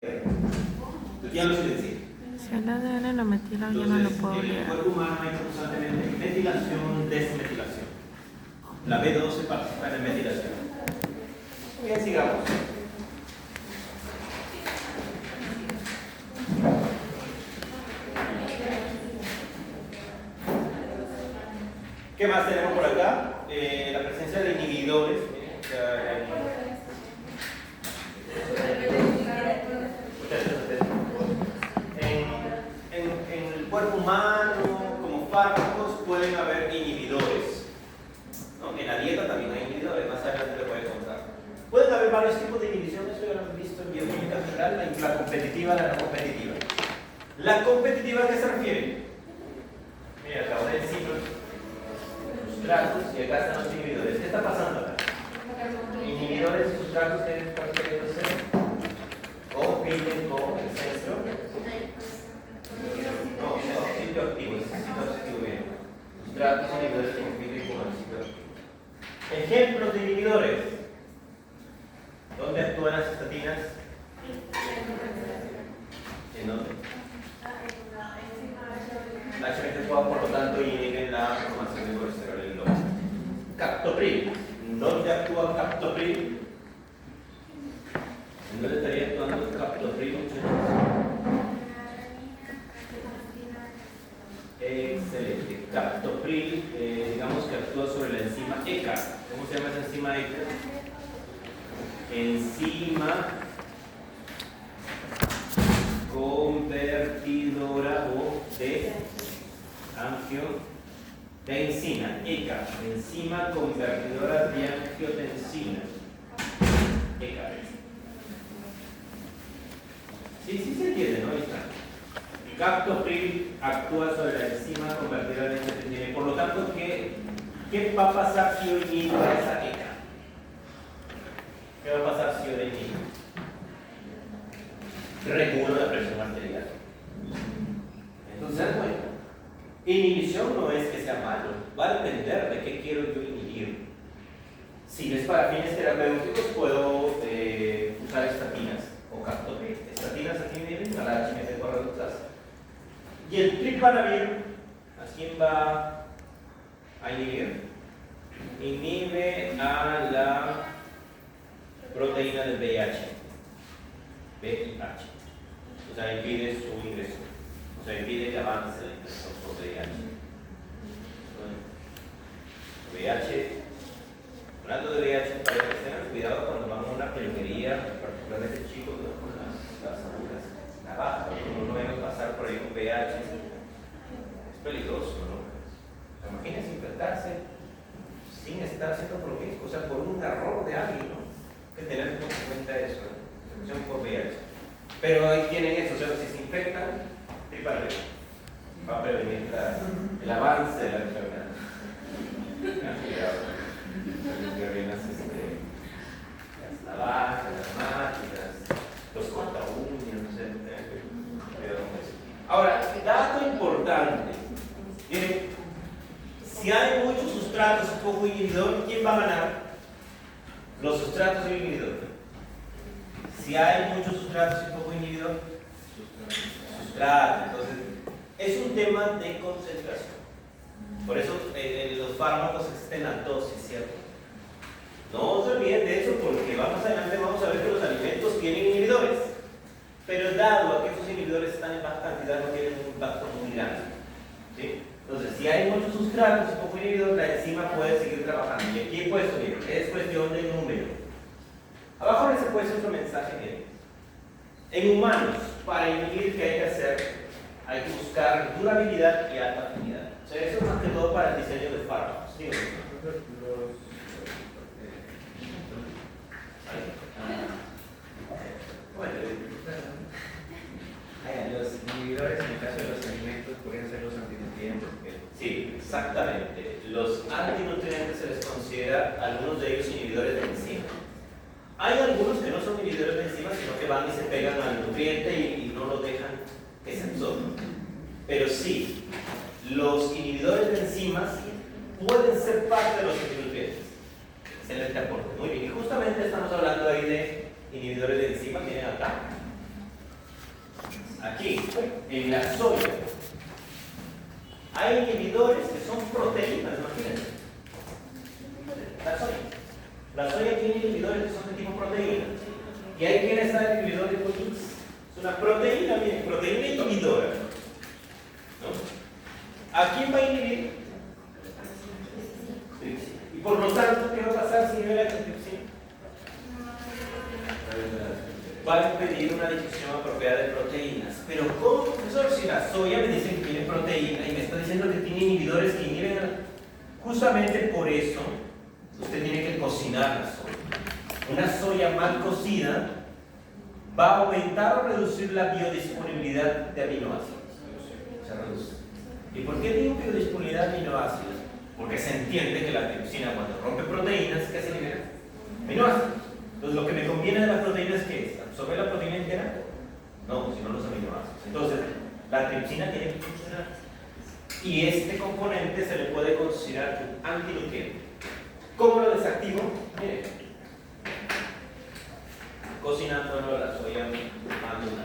Ya lo silencié. Si el ADN lo metieron, yo no lo puedo En el leer. cuerpo humano hay constantemente metilación, desmetilación. La B12 participa en metilación. Muy bien, sigamos. ¿Qué más tenemos por acá? La presencia de inhibidores. En el cuerpo humano, como fármacos, pueden haber inhibidores, ¿no? En la dieta también hay inhibidores, más adelante lo pueden contar. Pueden haber varios tipos de inhibiciones, eso ya lo hemos visto en bioquímica general, la competitiva, la no competitiva. ¿La competitiva a qué se refiere? Mira, acabo de decir sustratos y acá están los inhibidores. ¿Qué está pasando acá? Inhibidores y sustratos que están queriendo ser compiten con el centro. No, sitio activo, es sitio activo bien. Sustratos y inhibidores que compiten con el sitio activo. Ejemplos de inhibidores. ¿Dónde actúan las estatinas? ¿En dónde? La HMT4, por lo tanto, inhiben la formación de colesterol en el lomo. Captopril. ¿Dónde actúa captopril? ¿En dónde estaría actuando captopril? Excelente. Captopril, digamos que actúa sobre la enzima ECA. ¿Cómo se llama esa enzima ECA? Enzima convertidora o de angiotensina, ECA, enzima convertidora de angiotensina, ECA. Sí se entiende, ¿no? Ahí está. Captopril actúa sobre la enzima convertidora de angiotensina y por lo tanto, ¿qué va a pasar si yo inhibo esa ECA? ¿Qué va a pasar si yo la inhibo? Regulo la presión arterial. Entonces, bueno, inhibición no es que sea malo, va a depender de qué quiero yo inhibir. Si es para fines terapéuticos, puedo usar estatinas o captopril. Estatinas aquí inhiben a la HMT4 reductasa. Y el triptanamir, ¿a quién va a inhibir? Inhibe a la proteína del VIH. VIH. O sea, impide su ingreso. O sea, impide que avance la infección por VIH. Bueno, VIH, hablando de VIH, tengan cuidado cuando vamos a una peluquería, particularmente chicos, ¿no? Con las agujas navajas, no vemos pasar por ahí un VIH. Es peligroso, ¿no? O sea, imagínense infectarse sin estar siendo promiscuo, o sea, por un error de alguien, ¿no? Hay que tener en cuenta eso, ¿no? Infección por VIH. Pero ahí tienen eso, o sea, si se infectan, va a prevenir el avance de la enfermedad. Las navajas, las máquinas, los corta uñas, no sé, cuidado con eso. Ahora, dato importante. Miren, si hay muchos sustratos y poco inhibidor, ¿quién va a ganar? Los sustratos y el inhibidor. Si hay muchos sustratos y poco inhibidor, sustrato. Entonces, es un tema de concentración. Por eso los fármacos existen a dosis, ¿cierto? No se olviden de eso porque más adelante vamos a ver que los alimentos tienen inhibidores. Pero dado a que esos inhibidores están en baja cantidad, no tienen un impacto muy grande. ¿Sí? Entonces, si hay muchos sustratos y poco inhibidor, la enzima puede seguir trabajando. Y aquí he puesto, miren, es cuestión de número. Abajo les he puesto otro mensaje, miren. En humanos, para inhibir, ¿qué hay que hacer? Hay que buscar durabilidad y alta afinidad. O sea, eso es más que todo para el diseño de fármacos. ¿Sí? Bueno, los inhibidores en el caso de los alimentos pueden ser los antinutrientes. sí, exactamente. Los antinutrientes se les considera, algunos de ellos, inhibidores de enzima. Hay algunos que no son inhibidores de enzima, sino que van y se pegan al nutriente y no lo dejan que se absorba. Pero sí, los inhibidores de enzimas pueden ser parte de los antinutrientes. Excelente aporte. Muy bien. Y justamente estamos hablando ahí de inhibidores de enzimas. Miren acá. aquí, en la soya, hay inhibidores que son proteínas, imagínense. La soya tiene inhibidores que son de tipo proteína. ¿Y ahí quién está el inhibidor de proteínas? Es una proteína, miren, proteína inhibidora. ¿No? ¿A quién va a inhibir? Y por lo tanto, ¿qué va a pasar si libera tripsina? Va a impedir una digestión apropiada de proteínas. Pero ¿cómo, profesor? Si la soya me dice que tiene proteína y me está diciendo que tiene inhibidores que inhiben, justamente por eso usted tiene que cocinar la soya. Una soya mal cocida va a aumentar o reducir la biodisponibilidad de aminoácidos. Se reduce. ¿Y por qué digo biodisponibilidad de aminoácidos? Porque se entiende que la tripsina, cuando rompe proteínas, ¿qué se libera? Aminoácidos. Entonces, lo que me conviene de las proteínas, ¿qué es? ¿Absorber la proteína entera? No, sino los aminoácidos. Entonces, la tripsina tiene que funcionar. Y este componente se le puede considerar un antinutriente. ¿Cómo lo desactivo? Miren, cocinándolo la soya madura.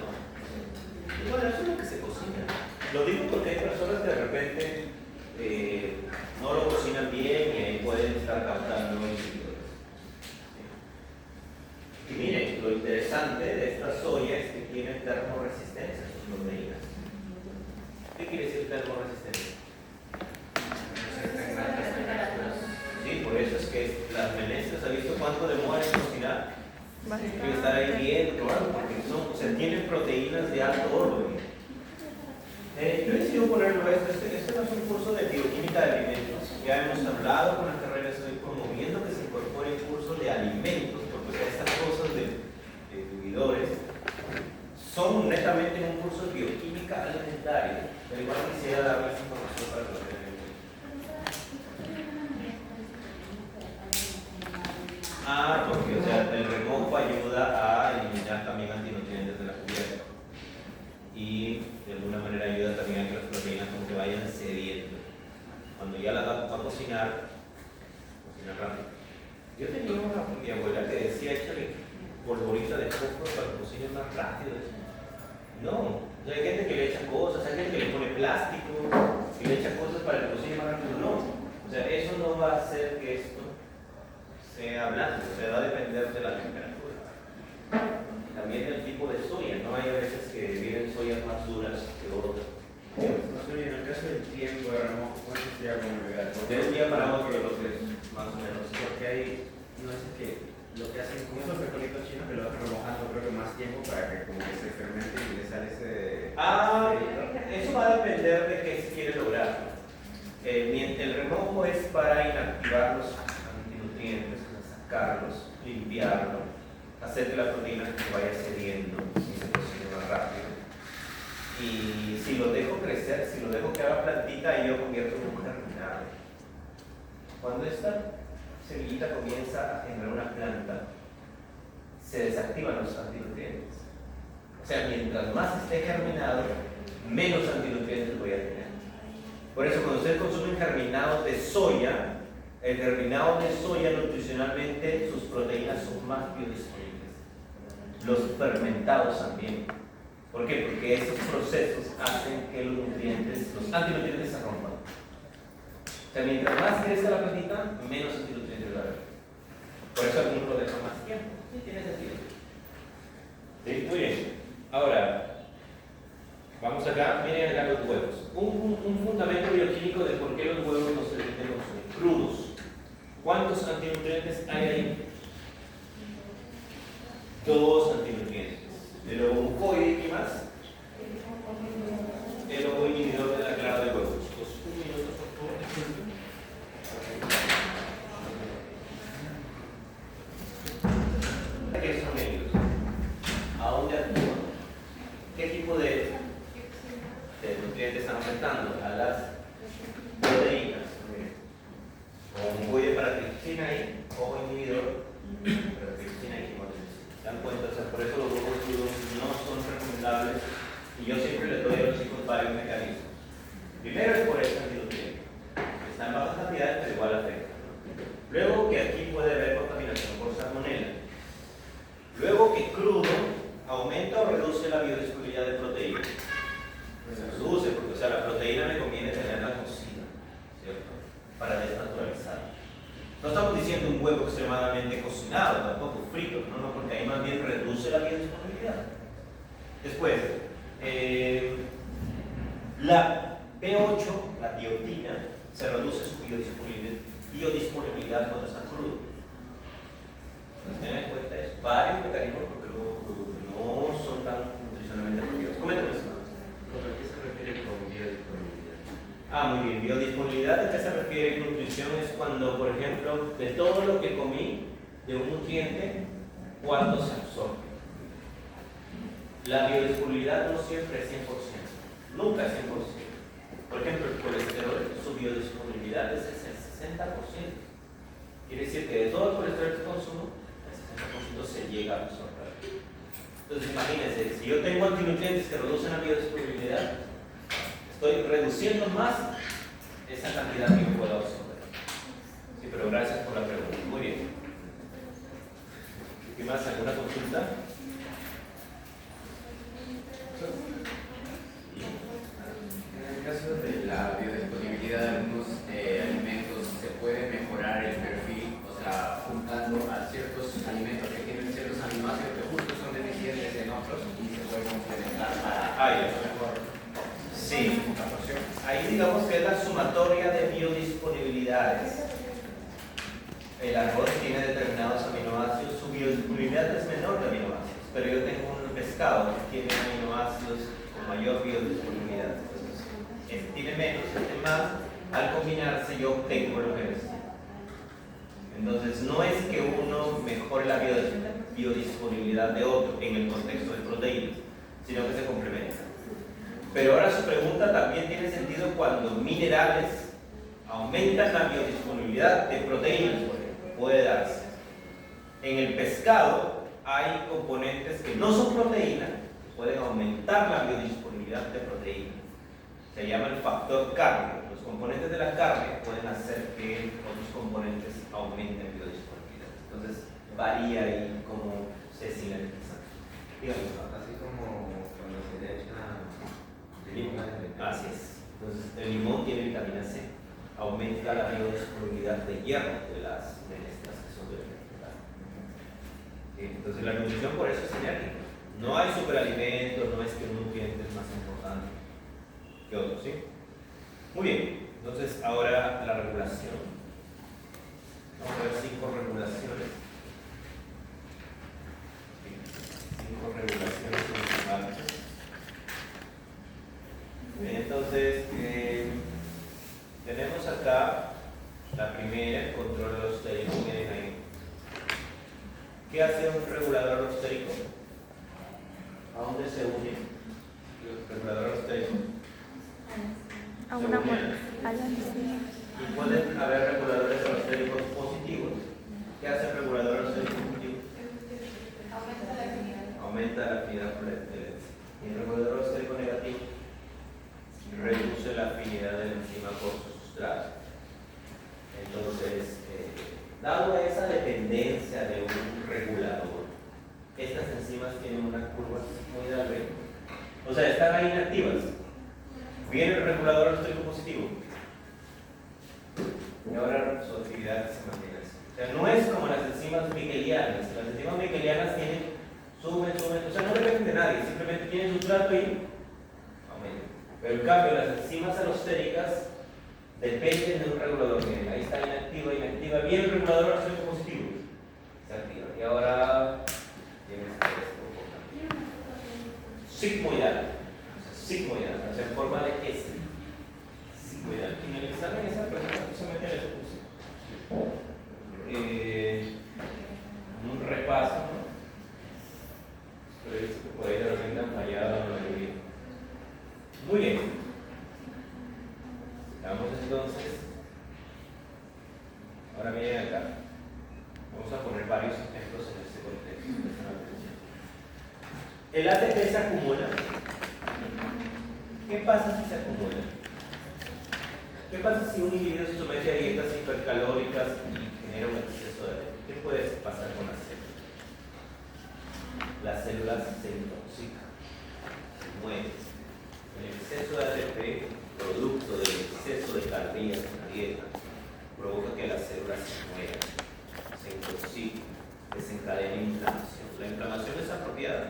Y bueno, eso es lo que se cocina. Lo digo porque hay personas que de repente no lo cocinan bien y ahí pueden estar captando inhibidores. Y miren, lo interesante de esta soya es que tiene termoresistencia a sus proteínas. ¿Qué quiere decir termoresistencia? Sí, por eso es que las menestras, ¿ha visto cuánto demora en cocinar? Tiene que estar ahí bien, claro, porque tienen proteínas de alto orden. Yo he decidido ponerlo este no es un curso de bioquímica de alimentos. Ya hemos hablado con la carrera, estoy promoviendo que se incorpore el curso de alimentos, porque estas cosas de inhibidores son netamente un curso de bioquímica alimentaria. Pero igual quisiera darles información para que lo tengan en cuenta. Porque o sea, el remojo ayuda a eliminar también antinutrientes de la cubierta. Y de alguna manera ayuda también a que las proteínas como que vayan cediendo. Cuando ya la va a cocinar rápido. Yo tenía mi abuela que decía, échale polvorita de coco para que cocine más rápido. No, o sea, hay gente que le echa cosas, hay gente que le pone plástico, que le echa cosas para que cocine más rápido. No, o sea, eso no va a hacer que esto sea blando, o sea, va a depender de la temperatura. También del tipo de soya, ¿no? Hay veces que vienen soyas más duras que otras. En el caso del tiempo de remojo, ¿cuántos días como llegar? De un día para otro, lo que es, más o menos. Porque hay, no sé qué, lo que hacen con esos frijolitos chinos que lo hacen remojando creo que más tiempo para que como que se fermente y le sale ese... Eso va a depender de qué se quiere lograr. El remojo es para inactivar los antinutrientes, sacarlos, limpiarlo, hacer que la proteína se vaya cediendo y se cocine más rápido. Y si lo dejo crecer, si lo dejo que haga plantita, ahí yo convierto en un germinado. Cuando esta semillita comienza a generar una planta, se desactivan los antinutrientes. O sea, mientras más esté germinado, menos antinutrientes voy a tener. Por eso, cuando ustedes consumen germinados de soya, el germinado de soya nutricionalmente, sus proteínas son más biodisponibles. Los fermentados también. ¿Por qué? Porque esos procesos hacen que los antinutrientes se rompan. O sea, mientras más crezca la plantita, menos antinutrientes va a haber. Por eso algunos lo dejan más tiempo. Sí, tiene sentido. ¿Sí? Muy bien. Ahora, vamos acá, miren acá los huevos. Un fundamento bioquímico de por qué los huevos no se deben consumir crudos. ¿Cuántos antinutrientes hay ahí? 2 antinutrientes. El ovomucoide, ¿qué más? El ovo inhibidor de la clara de huevos. Chicos, un minuto, por favor. ¿Qué son ellos? ¿A dónde actúan? ¿Qué tipo de nutrientes están afectando? A las proteínas. Ovomucoide para tripsina ahí, ovo inhibidor para tripsina y hemoglobina. ¿Se dan cuenta? O sea, por eso los huevos crudos no son recomendables y yo siempre les doy a los chicos varios mecanismos. Primero es por ese antinutriente. Está en bajas cantidades, pero igual afecta. Luego que aquí puede haber contaminación por salmonela. Luego que crudo aumenta o reduce la biodisponibilidad de proteínas. Después, la B8, la biotina, se reduce su biodisponibilidad cuando está crudo. Entonces, tengan en cuenta eso. Varios mecanismos porque no son tan nutricionalmente apropiados. Coméntame eso. ¿A qué se refiere con biodisponibilidad? Muy bien. Biodisponibilidad, ¿a qué se refiere en nutrición? Es cuando, por ejemplo, de todo lo que comí, de un nutriente, ¿cuánto se absorbe? La biodisponibilidad no siempre es 100%, nunca es 100%. Por ejemplo, el colesterol, su biodisponibilidad es el 60%. Quiere decir que de todo el colesterol que consumo, el 60% se llega a absorber. Entonces, imagínense, si yo tengo antinutrientes que reducen la biodisponibilidad, estoy reduciendo más esa cantidad que yo puedo absorber. Sí, pero gracias por la pregunta. Muy bien. ¿Qué más? ¿Alguna consulta? En el caso de la biodisponibilidad de algunos alimentos, ¿se puede mejorar el perfil? O sea, juntando a ciertos alimentos que tienen ciertos aminoácidos que justo son deficientes en otros y se puede complementar para mejor. Sí. Ahí digamos que es la sumatoria de biodisponibilidades. El arroz tiene determinados aminoácidos, su biodisponibilidad es menor de aminoácidos, pero yo tengo un pescado que tiene aminoácidos con mayor biodisponibilidad. Entonces, este tiene menos, este más, al combinarse yo obtengo lo que necesito. Entonces, no es que uno mejore la biodisponibilidad de otro en el contexto de proteínas, sino que se complementa. Pero ahora su pregunta también tiene sentido cuando minerales aumentan la biodisponibilidad de proteínas, por ejemplo. Puede darse. En el pescado hay componentes que no son proteínas, que pueden aumentar la biodisponibilidad de proteínas. Se llama el factor carne. Los componentes de la carne pueden hacer que otros componentes aumenten biodisponibilidad. Entonces, varía ahí cómo se sinergiza. Dígame. Así como cuando se le echa limón. Así es. Entonces, el limón tiene vitamina C. Aumenta la biodisponibilidad de hierro de las menestras que son de vegetal. Entonces, la nutrición por eso es sinérgica. No hay superalimentos, no es que un nutriente es más importante que otro, ¿sí? Muy bien. Entonces, ahora la regulación. Vamos a ver 5 regulaciones. 5 regulaciones principales. Entonces, tenemos acá la primera, el control alostérico. Miren ahí. ¿Qué hace un regulador alostérico? ¿A dónde se une el regulador alostérico? A una molécula. Y pueden haber reguladores alostéricos positivos. ¿Qué hace el regulador alostérico positivo? Aumenta la afinidad por la excelencia. Y el regulador alostérico negativo reduce la afinidad de la enzima por su sustrato. Entonces, dado esa dependencia de un regulador, estas enzimas tienen una curva muy grande. O sea, están ahí inactivas. Viene el regulador alostérico positivo. Y ahora su actividad se mantiene así. O sea, no es como las enzimas micelianas. Las enzimas micelianas suben, o sea, no dependen de nadie, simplemente tienen sustrato y aumentan. Pero en cambio, las enzimas alostéricas dependen de un regulador. Miren, ahí está inactiva. Viene el regulador alostérico positivo. Se activa. Y ahora tienes esto. Sigmoidal. Sigmoidal, o sea, en forma de S. Sigmoidal. En el examen esa pregunta justamente le puse. Un repaso, ¿no? Pero he visto que por ahí de repente han fallado la mayoría. Muy bien. Vamos entonces. Ahora miren acá. Vamos a poner varios ejemplos en este contexto. El ATP se acumula. ¿Qué pasa si se acumula? ¿Qué pasa si un individuo se somete a dietas hipercalóricas y genera un exceso de ATP? ¿Qué puede pasar con las células? Las células se intoxican, se mueren. El exceso de ATP, producto del exceso de calorías en la dieta, provoca que las células se mueran, se intoxiquen, desencadenen inflamación. La inflamación es apropiada.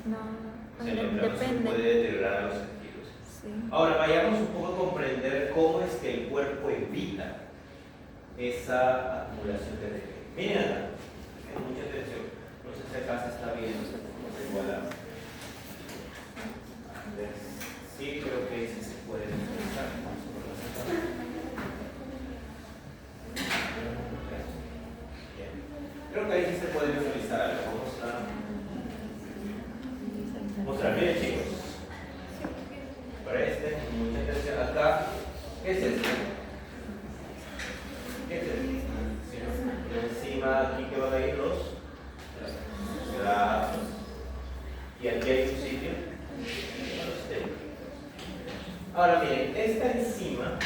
No, Se le depende. puede deteriorar a los tejidos. Sí. Ahora vayamos un poco a comprender cómo es que el cuerpo evita esa acumulación de ATP. Miren acá, tengan mucha atención. No sé si acá se está viendo, vamos a igualar. A ver, sí, creo que sí se puede visualizar. Vamos a ponerlo acá. Bien. Creo que ahí sí se puede visualizar algo. Vamos a mostrar. Miren, chicos. Para mucha atención acá. ¿Qué es esto? ¿Qué es esto? Encima aquí que van a ir los grafos. Y aquí hay un sitio para los técnicos. Ahora miren, esta enzima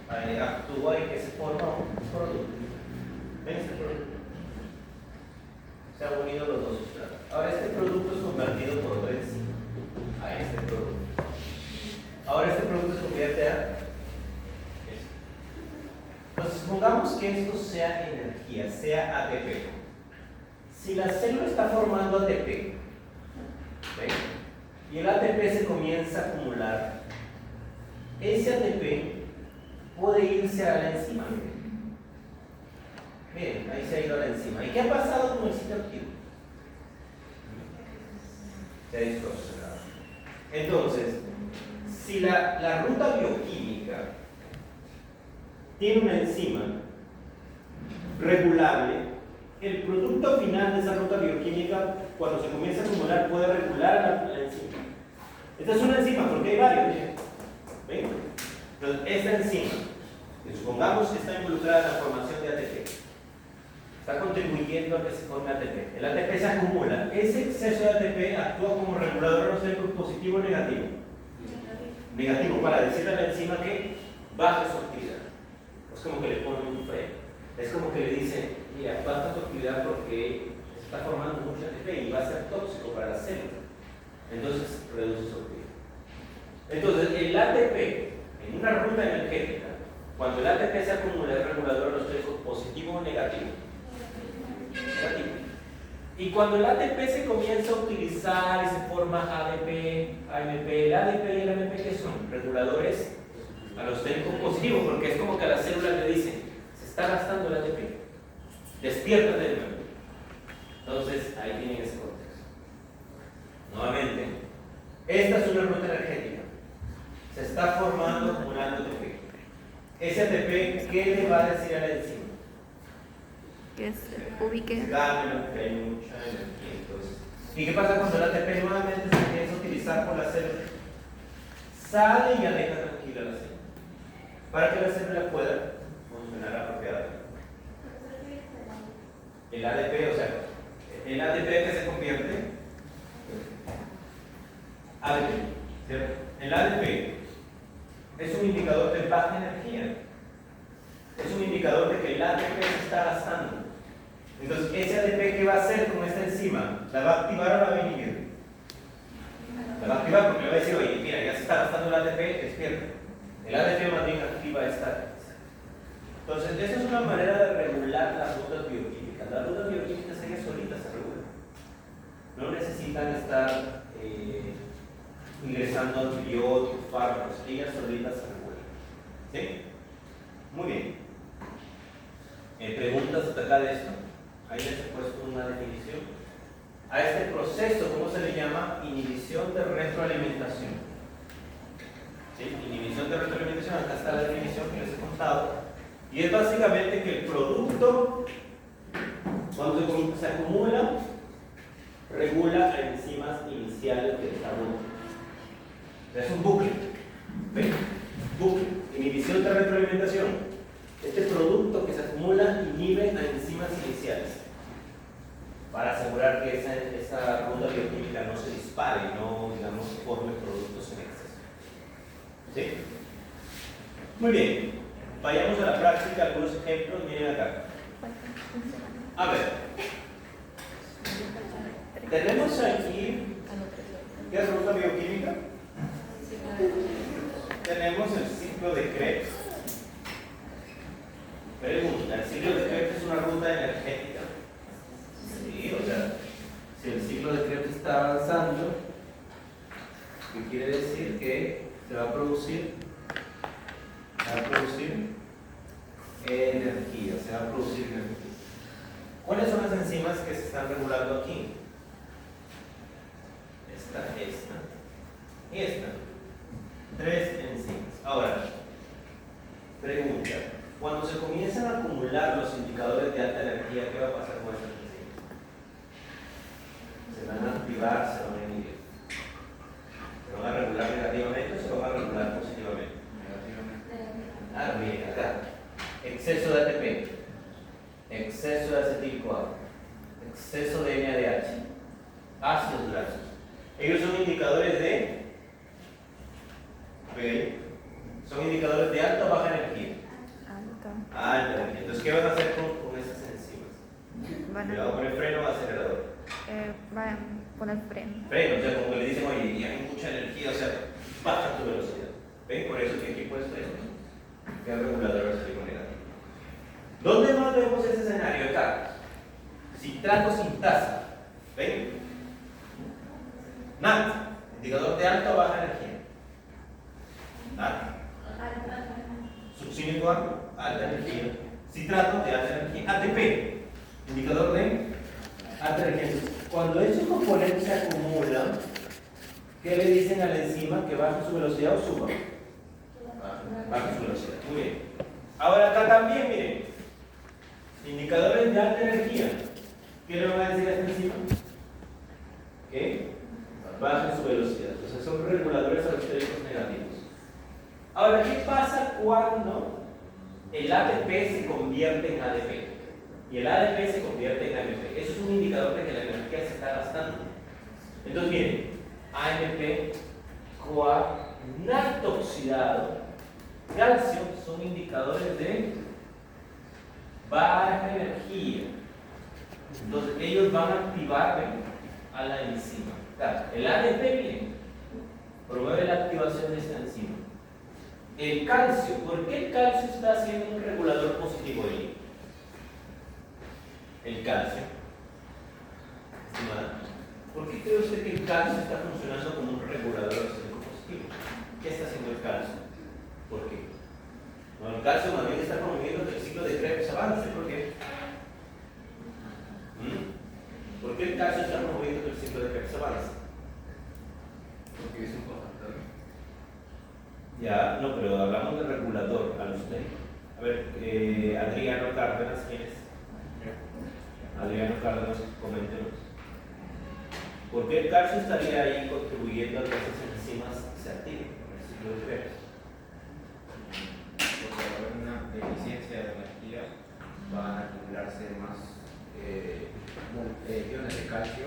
actúa y que se forma un producto. ¿Ven este producto? Se han unido los dos sustratos. Ahora este producto es convertido por otra enzima a este producto. Ahora este producto se convierte a esto. Entonces supongamos que esto sea energía, sea ATP. Si la célula está formando ATP, ¿ven? Y el ATP se comienza a acumular, ese ATP puede irse a la enzima. Miren, ahí se ha ido a la enzima. ¿Y qué ha pasado con el sitio activo? Se ha distorsionado. Entonces, si la ruta bioquímica tiene una enzima regulable, el producto final de esa ruta bioquímica, cuando se comienza a acumular, puede regular la enzima. Esta es una enzima porque hay varios. ¿Ven? Entonces, esta enzima, que supongamos que está involucrada en la formación de ATP, está contribuyendo a que se forme ATP. El ATP se acumula. Ese exceso de ATP actúa como regulador energético positivo o negativo. Negativo, para decirle a la enzima que baje su actividad. Es como que le ponen un freno. Es como que le dice, mira, baja tu actividad porque está formando mucho ATP y va a ser tóxico para la célula. Entonces reduce su actividad. Entonces el ATP en una ruta energética, cuando el ATP se acumula, es regulador energético positivo o negativo. Negativo. Y cuando el ATP se comienza a utilizar y se forma ADP, AMP, el ADP y el AMP, ¿qué son? Reguladores alostéricos positivos, porque es como que a la célula le dicen, se está gastando el ATP, despiértate de nuevo. Entonces, ahí tienen ese contexto. Nuevamente, esta es una ruta energética. Se está formando un ATP. Ese ATP, ¿qué le va a decir a la enzima? Que se ubique. Dámelo, que hay mucha energía. Entonces, ¿y qué pasa cuando el ATP nuevamente se empieza a utilizar por la célula? Sale y ya deja tranquila la célula, para que la célula pueda funcionar apropiadamente. El ADP, o sea, el ADP que se convierte ADP, ¿cierto? El ADP es un indicador de baja energía. Es un indicador de que el ATP se está gastando. Entonces, ese ATP, ¿qué va a hacer con esta enzima? ¿La va a activar o la va a inhibir? La va a activar porque le va a decir, oye, mira, ya se está gastando el ATP, despierta. El ATP más bien activa esta. Entonces, esa es una manera de regular las rutas bioquímicas. Las rutas bioquímicas ellas solitas se regulan. No necesitan estar ingresando antibióticos, fármacos, ellas solitas se regulan. ¿Sí? Muy bien. Preguntas hasta acá de esto. Ahí les he puesto una definición. A este proceso, ¿cómo se le llama? Inhibición de retroalimentación. ¿Sí? Inhibición de retroalimentación, acá está la definición que les he contado. Y es básicamente que el producto, cuando se acumula, regula a enzimas iniciales del desarrollo. Es un bucle. ¿Ven? Bucle. Inhibición de retroalimentación. Este producto que se acumula inhibe a enzimas iniciales para asegurar que esa ruta bioquímica no se dispare y no, digamos, forme productos en exceso. ¿Sí? Muy bien. Vayamos a la práctica, algunos ejemplos. Miren acá. A ver. Tenemos aquí, ¿qué es ruta bioquímica? Tenemos el ciclo de Krebs. Pregunta, ¿el ciclo de Krebs es una ruta energética? Sí, o sea, si el ciclo de está avanzando, que quiere decir que se va a producir energía, ¿Cuáles son las enzimas que se están regulando aquí? Esta y esta. 3 enzimas. Ahora, pregunta. Cuando se comienzan a acumular los indicadores de alta energía, ¿qué va a pasar con estas enzimas? ¿Se van a activar, se van a inhibir? ¿Se van a regular negativamente o se van a regular positivamente? Bien, acá. Exceso de ATP, exceso de acetil-CoA, exceso de NADH, ácidos grasos. Ellos son indicadores de son indicadores de alta o baja energía. Alta energía. Entonces, ¿qué van a hacer con esas enzimas? Cuidado con el freno o acelerador. Van a poner freno. Freno, o sea, como que le dicen, oye, ya hay mucha energía, o sea, baja tu velocidad. ¿Ven? Por eso que aquí puesto esto, que es regulador de negativo. ¿Dónde más vemos ese escenario? Acá. Citrato sintasa. ¿Ven? NAT, indicador de alta o baja energía. NAT. Succínico alta energía. Citrato de alta energía. ATP, indicador de alta energía. Cuando esos componentes se acumulan, ¿qué le dicen a la enzima? ¿Que baje su velocidad o suba? Baje su velocidad. Muy bien. Ahora acá también, miren. Indicadores de alta energía. ¿Qué le van a decir a esta enzima? Que baje su velocidad. Entonces son reguladores alostéricos negativos. Ahora, ¿qué pasa cuando el ATP se convierte en ADP? Y el ADP se convierte en AMP. Eso es un indicador de que la energía se está gastando. Entonces, miren, AMP, CoA, NAT oxidado, calcio son indicadores de baja energía. Entonces, ellos van a activar a la enzima. Claro, el ADP, miren, promueve la activación de esta enzima. El calcio, ¿por qué el calcio está siendo un regulador positivo ahí? El calcio, estimada, ¿por qué cree usted que el calcio está funcionando como un regulador positivo? ¿Qué está haciendo el calcio? ¿Por qué? Bueno, el calcio más bien está promoviendo que el ciclo de Krebs avance. ¿Por qué? ¿Por qué el calcio está promoviendo que el ciclo de Krebs avance? Porque es un cofactor. Ya, no, pero hablamos de regulador alostérico. A ver, Adriano Cárdenas, ¿quién es? Adriano Cárdenas, coméntenos. ¿Por qué el calcio estaría ahí contribuyendo a que esas enzimas se activen en el ciclo de Krebs? Porque al haber una deficiencia de energía, van a acumularse más iones de calcio.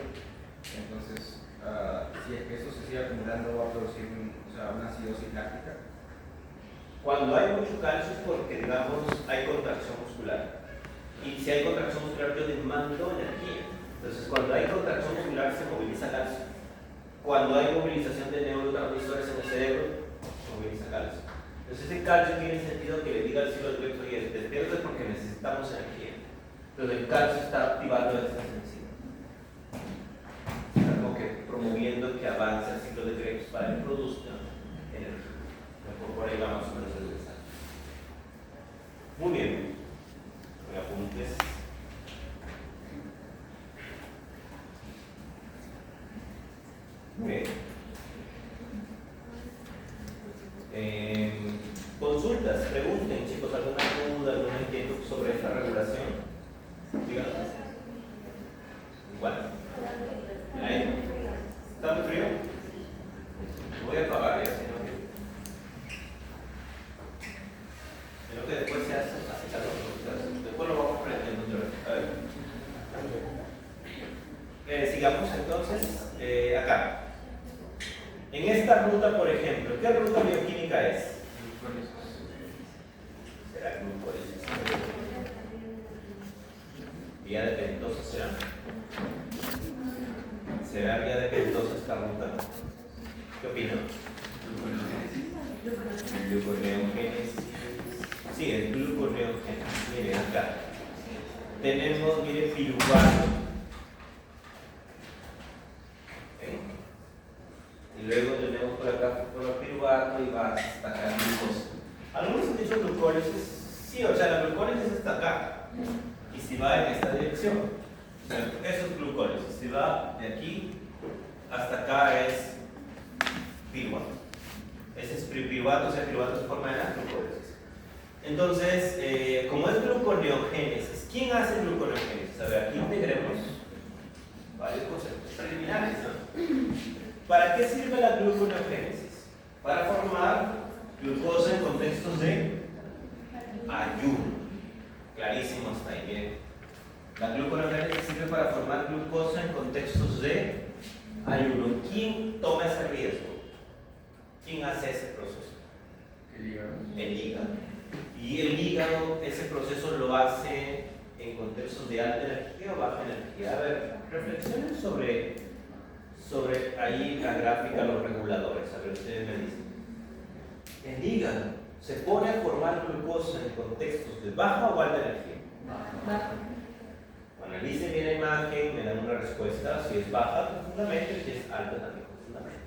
Entonces, si es que eso se sigue acumulando, va a producir una acidosis láctica. Cuando hay mucho calcio es porque, digamos, hay contracción muscular. Y si hay contracción muscular, yo demando energía. Entonces, cuando hay contracción muscular, se moviliza calcio. Cuando hay movilización de neurotransmisores en el cerebro, se moviliza calcio. Entonces, ese calcio tiene sentido que le diga al ciclo de Krebs, oye, despierta porque necesitamos energía. Entonces, el calcio está activando estas enzimas. Está como que promoviendo que avance el ciclo de Krebs para que produzca energía. Por ahí va más o menos el mensaje. Muy bien. Me apuntes. Muy bien. Consultas, pregunten, chicos, alguna duda, alguna inquietud sobre esta regulación. Díganos. Igual. Ahí. ¿Está muy frío? Voy a apagar ya, si no. Creo que después se hace calor. Después lo vamos prendiendo otra vez. A ver. Sigamos entonces acá. En esta ruta, por ejemplo, ¿qué ruta bioquímica es? ¿Será glucólisis? ¿Vía de pentosa será? ¿Será vía de pentosa esta ruta? ¿Qué opinan? Gluconeogénesis. Sí, es gluconeogénesis. Miren acá. Tenemos, miren, piruvato. Y luego tenemos por acá piruvato y va hasta acá glucosa. Algunos han dicho glucólisis, sí, o sea, la glucólisis está acá. Y si va en esta dirección, o sea, eso es glucólisis. Si va de aquí hasta acá es piruvato. Ese es piruvato, o sea, piruvato se forma en la glucólisis. Entonces, como es gluconeogénesis, ¿quién hace gluconeogénesis? A ver, aquí tenemos varios conceptos preliminares, ¿no? ¿Para qué sirve la gluconeogénesis? Para formar glucosa en contextos de ayuno. Clarísimo hasta ahí, bien. La gluconeogénesis sirve para formar glucosa en contextos de ayuno. ¿Quién toma ese riesgo? ¿Quién hace ese proceso? El hígado. El hígado. Y el hígado, ese proceso lo hace en contextos de alta energía o baja energía. A ver, reflexionen sobre ahí la gráfica, los reguladores. A ver, ustedes me dicen. El hígado se pone a formar glucosa en contextos de baja o alta energía. Baja. Analicen bien la imagen, me dan una respuesta. Si es baja, profundamente, si es alta, también profundamente.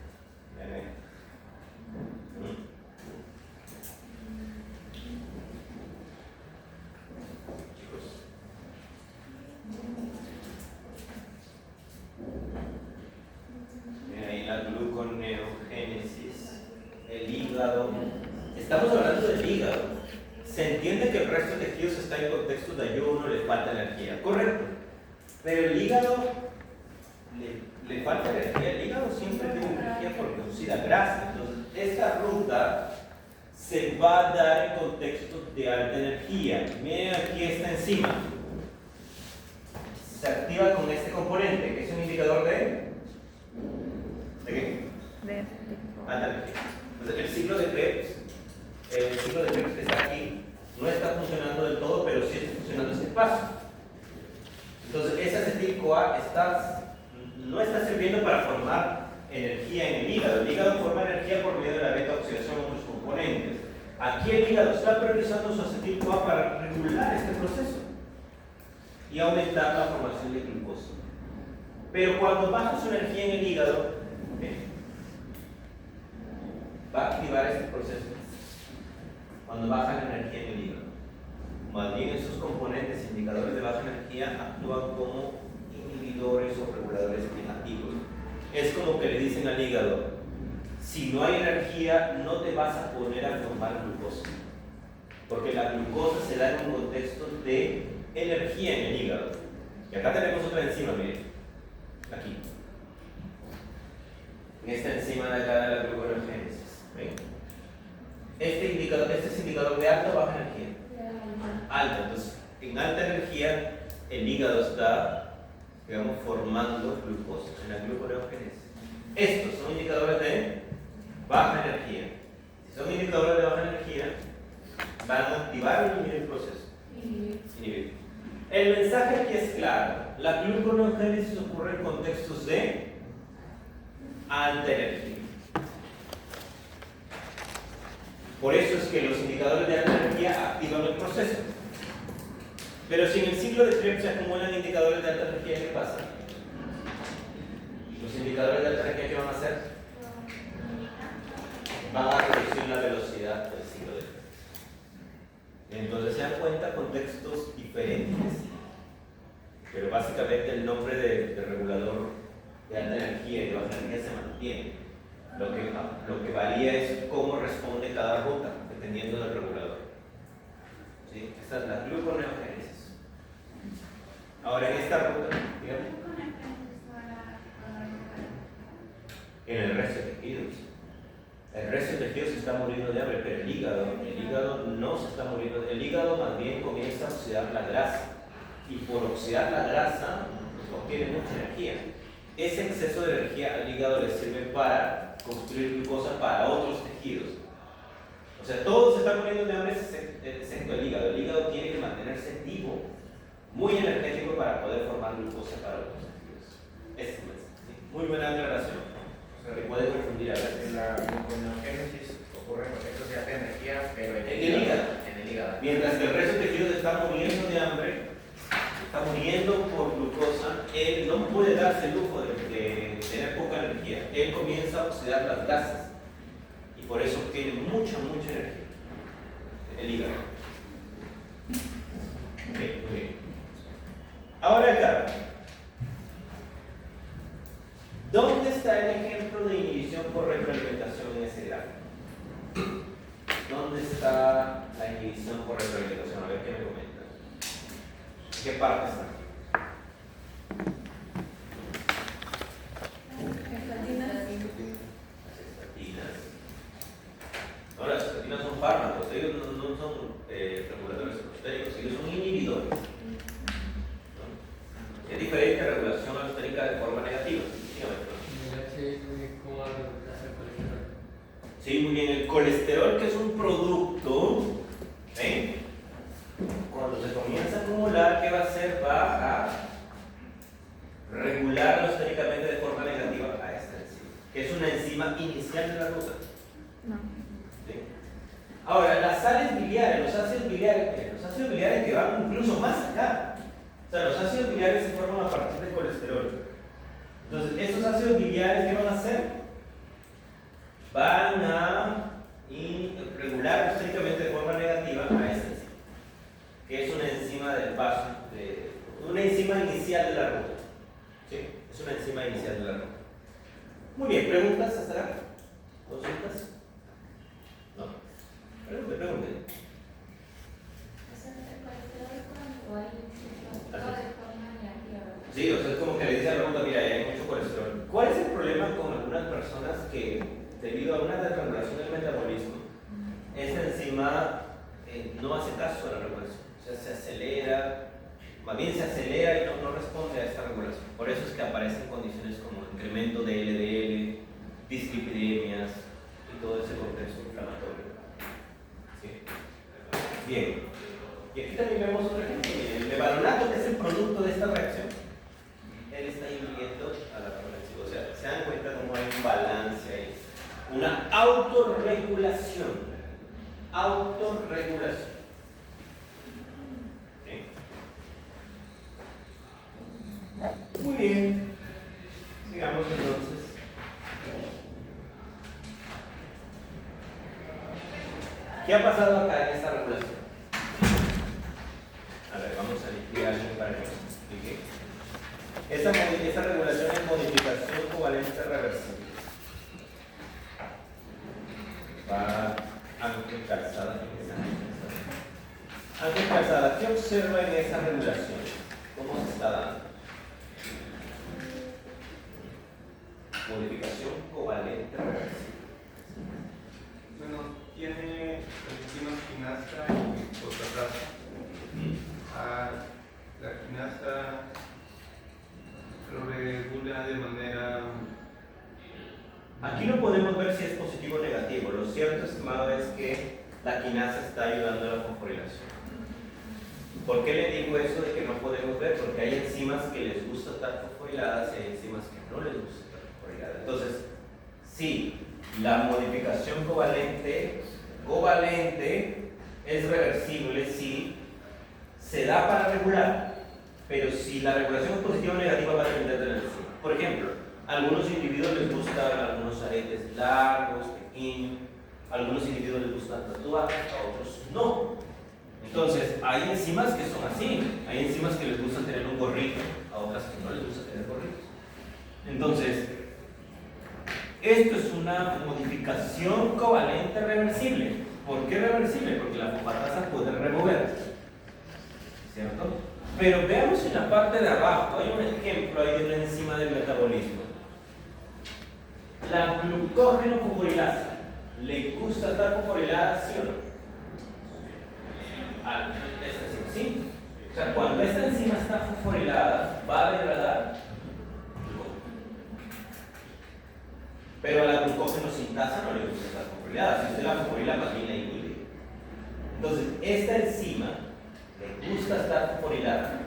Bien. Ahí la gluconeogénesis, el hígado. Estamos hablando del hígado. Se entiende que el resto de tejidos está en contextos de ayuno, le falta energía, correcto. Pero el hígado le falta energía. El hígado siempre tiene energía porque oxida grasa. Entonces, esta ruta se va a dar en contextos de alta energía. Miren aquí esta enzima. Se activa con este componente, que es un indicador ¿de qué? De este tipo. Alta energía. Entonces, el ciclo de Krebs que está aquí no está funcionando del todo, pero sí está funcionando este paso. Entonces, ese acetil-CoA no está sirviendo para formar energía en el hígado. El hígado forma energía por medio de la beta-oxidación de otros componentes. Aquí el hígado está priorizando su acetil-CoA para regular este proceso y aumentar la formación de glucosa. Pero cuando baja su energía en el hígado, va a activar este proceso. Cuando baja la energía en el hígado, más bien esos componentes indicadores de baja energía actúan como inhibidores o reguladores negativos. Es como que le dicen al hígado: si no hay energía, no te vas a poner a formar glucosa, porque la glucosa se da en un contexto de energía en el hígado. Y acá tenemos otra enzima, miren, aquí, en esta enzima de acá de la gluconeogénesis. ¿Ven? Este es indicador de alta o baja energía. Alta. Entonces, en alta energía, el hígado está, digamos, formando glucosa en la gluconeogénesis. Estos son indicadores de baja energía. Si son indicadores de baja energía, van a activar o inhibir el proceso. Inhibir. El mensaje aquí es claro. La gluconeogénesis ocurre en contextos de alta energía. Por eso es que los indicadores de alta energía activan el proceso. Pero si en el ciclo de Krebs se acumulan indicadores de alta energía, ¿qué pasa? Los indicadores de alta energía, ¿qué van a hacer? Van a reducir la velocidad del ciclo de Krebs. Entonces se dan cuenta contextos diferentes, pero básicamente el nombre de regulador de alta energía y de baja energía se mantiene. Lo que varía es cómo responde cada ruta, dependiendo del regulador. ¿Sí? Esta es la gluconeogénesis. Ahora, en esta ruta, dígame, en el resto de tejidos. El resto de tejidos se está muriendo de hambre, pero el hígado no se está muriendo. El hígado más bien comienza a oxidar la grasa. Y por oxidar la grasa, obtiene mucha energía. Ese exceso de energía al hígado le sirve para construir glucosa para otros tejidos. O sea, todos se están muriendo de hambre excepto el hígado. El hígado tiene que mantenerse vivo, muy energético para poder formar glucosa para otros tejidos. Es muy buena aclaración. Que puede confundir a veces. La gluconeogénesis ocurre en contextos de alta energía, pero en el hígado. En el hígado. Mientras que el resto de tejidos está muriendo de hambre, está muriendo por glucosa, él no puede darse el lujo de tener poca energía energía. Él comienza a oxidar las grasas y por eso obtiene mucha energía. El hígado. Ok, muy bien. Ahora acá. ¿Dónde está el ejemplo de inhibición por retroalimentación en ese gráfico? ¿Dónde está la inhibición por retroalimentación? A ver qué me comentan. ¿En qué parte está? Ahora, las estatinas son fármacos, ellos no son reguladores alostéricos, ellos son inhibidores. ¿No? Es diferente a regulación alostérica de forma negativa. ¿Cómo reemplaza el colesterol? Sí, muy bien. El colesterol, que es un producto, ¿ven? Cuando se comienza a acumular, ¿qué va a hacer? Va a regular alostéricamente de forma negativa a esta enzima, que es una enzima inicial de la ruta. No. ¿Sí? Ahora, las sales biliares, los ácidos biliares que van incluso más acá. O sea, los ácidos biliares se forman a partir del colesterol. Entonces, estos ácidos biliares, ¿qué van a hacer? Van a regular alostéricamente de forma negativa a esta enzima, que es una enzima del paso, una enzima inicial de la ruta. ¿Sí? Es una enzima inicial de la ruta. Muy bien, ¿preguntas hasta acá? ¿Consultas? No. Pregunte. Sí, o sea, es como que le dice a la pregunta, mira, hay mucho colesterol. ¿Cuál es el problema con algunas personas que, debido a una desregulación del metabolismo, esta enzima no hace caso a la regulación? O sea, se acelera, más bien se acelera y no responde a esta regulación. Por eso es que aparecen condiciones como incremento de LDL, dislipidemias y todo ese contexto inflamatorio. ¿Sí? Bien. Y aquí también vemos otro ejemplo. El levalonato, que es el producto de esta reacción, él está inhibiendo a la progresiva. O sea, se dan cuenta cómo hay un balance ahí. Una autorregulación. Autorregulación. ¿Sí? Muy bien. Sigamos entonces. ¿Qué ha pasado acá en esta regulación? A ver, vamos a liquidar algo para que nos explique. Esta regulación es modificación covalente reversible. Va Ángel Calzada. Ángel Calzada, ¿qué observa en esa regulación? ¿Cómo se está dando? Modificación covalente reversible. Bueno, tiene enzimas quinasa y fosfatasa. La quinasa lo regula de manera... Aquí no podemos ver si es positivo o negativo. Lo cierto, estimado, es que la quinasa está ayudando a la fosforilación. ¿Por qué le digo eso de que no podemos ver? Porque hay enzimas que les gusta estar fosforiladas y hay enzimas que no les gusta estar fosforiladas. Entonces, sí, la modificación covalente es reversible si se da para regular, pero si la regulación es positiva o negativa va a depender de la enzima. Por ejemplo, a algunos individuos les gustan algunos aretes largos, pequeños, a algunos individuos les gustan tatuajes, a otros no. Entonces, hay enzimas que son así, hay enzimas que les gusta tener un gorrito, a otras que no les gusta tener gorritos. Entonces, esto es una modificación covalente reversible. ¿Por qué reversible? Porque la fosfatasa puede removerse, ¿cierto? Pero veamos en la parte de abajo, hay un ejemplo ahí de una enzima del metabolismo. La glucógeno fosforilasa, ¿le gusta estar fosforilada, sí o no? Esta enzima, ¿sí? O sea, cuando esta enzima está fosforilada, va a degradar glucógeno. Pero a la glucógeno sintasa no le gusta estar fosforilada. Si usted la fosforila, más bien la inhibe. Entonces, esta enzima le gusta estar fosforilada.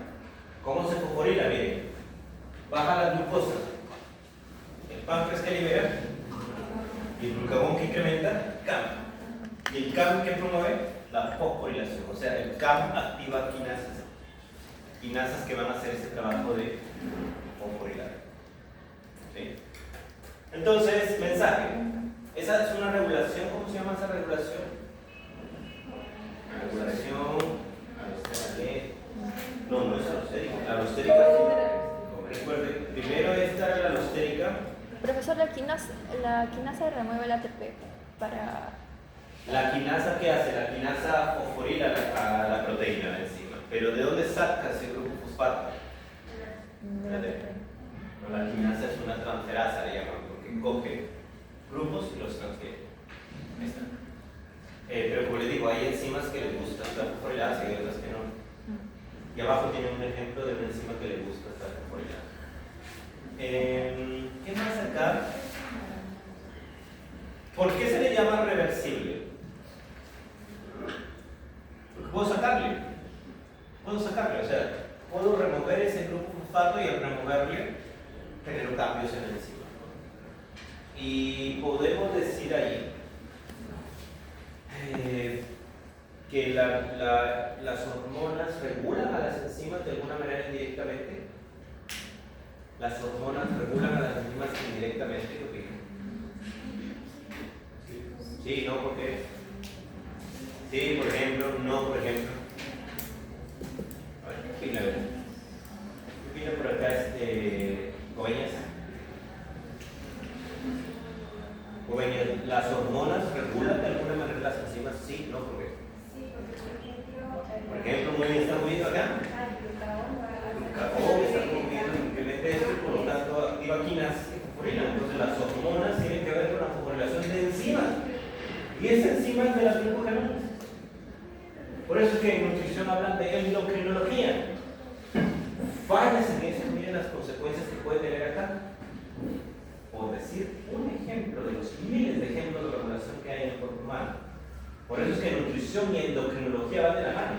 ¿Cómo se fosforila? Miren, baja la glucosa. El páncreas que libera y el glucagón que incrementa, CAM. Y el CAM que promueve la fosforilación. O sea, el CAM activa quinasas que van a hacer ese trabajo de fosforilar. ¿Sí? Entonces, mensaje. Esa es una regulación. ¿Cómo se llama esa regulación? Regulación alostérica. No es alostérica. La alostérica. Recuerde, primero esta es la alostérica. Profesor, la quinasa remueve el ATP para... La quinasa, ¿qué hace? La quinasa fosforila a la proteína de encima. Pero ¿de dónde saca ese grupo fosfato? No, la quinasa es una transferasa, le llaman, porque coge grupos y los transfiere. Ahí está. Pero como les digo, hay enzimas que les gusta estar fosforiladas y hay otras que no. Y abajo tiene un ejemplo de una enzima que le gusta estar fosforilada. ¿Qué más acá? ¿Por qué se le llama reversible? Porque puedo sacarle, o sea, puedo remover ese grupo fosfato y al removerle genero cambios en la enzima. Y podemos decir ahí que las hormonas regulan a las enzimas de alguna manera indirectamente. Las hormonas regulan a las enzimas indirectamente, ¿qué opinan? Sí, no, ¿por qué? Sí, por ejemplo, no, por ejemplo. A ver, ¿qué opina? ¿Qué opina por acá Coveñas? Coveñas, ¿las hormonas regulan de alguna manera las enzimas? Sí, no, ¿por qué? Por ejemplo, muy bien, ¿está moviendo acá? Glucagón está moviendo simplemente esto, por lo tanto activa quinasa y fosforila. Entonces las hormonas tienen que ver con la fosforilación de enzimas. Y esa enzima es de las glucogenonas. Por eso es que en nutrición hablan de endocrinología. Fallas en eso, miren las consecuencias que puede tener acá. Por decir un ejemplo de los miles de ejemplos de regulación que hay en el cuerpo humano. Por eso es que nutrición y endocrinología van de la mano.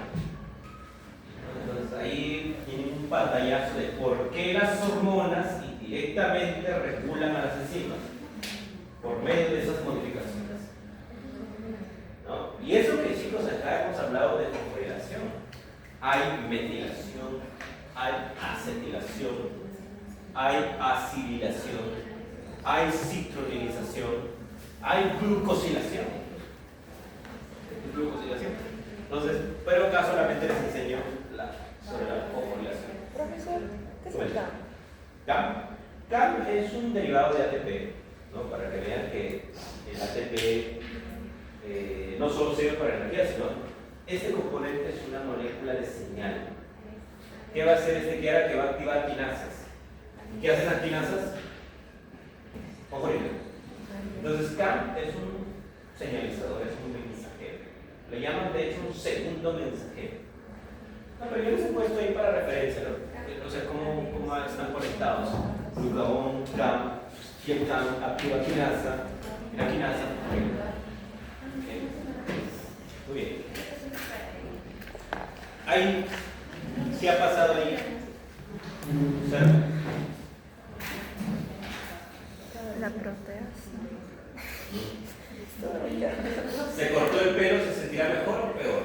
Entonces ahí tienen un pantallazo de por qué las hormonas indirectamente regulan a las enzimas por medio de esas modificaciones. ¿No? Y eso que, chicos, acá hemos hablado de fosforilación. Hay metilación, hay acetilación, hay acidilación, hay citronilización, hay glucosilación. Entonces, pero acá solamente les enseño sobre la fosforilación. Profesor, ¿qué es el GAM? GAM. GAM es un derivado de ATP, ¿no? Para que vean que el ATP no solo sirve para energía, sino este componente es una molécula de señal. ¿Qué va a hacer este que hará? Que va a activar quinasas. ¿Qué hacen las quinasas? Fosforilan. Entonces, GAM es un señalizador, es un mensajero. Le llaman de hecho un segundo mensajero. No, pero yo les he puesto ahí para referencia, ¿no? O sea, cómo están conectados. Glucagón, GAM, y el GAM activa quinasa, y la quinasa. Muy bien. Ahí, ¿qué ha pasado ahí? La proteasa. ¿Se cortó el pelo? ¿Se sentirá mejor o peor?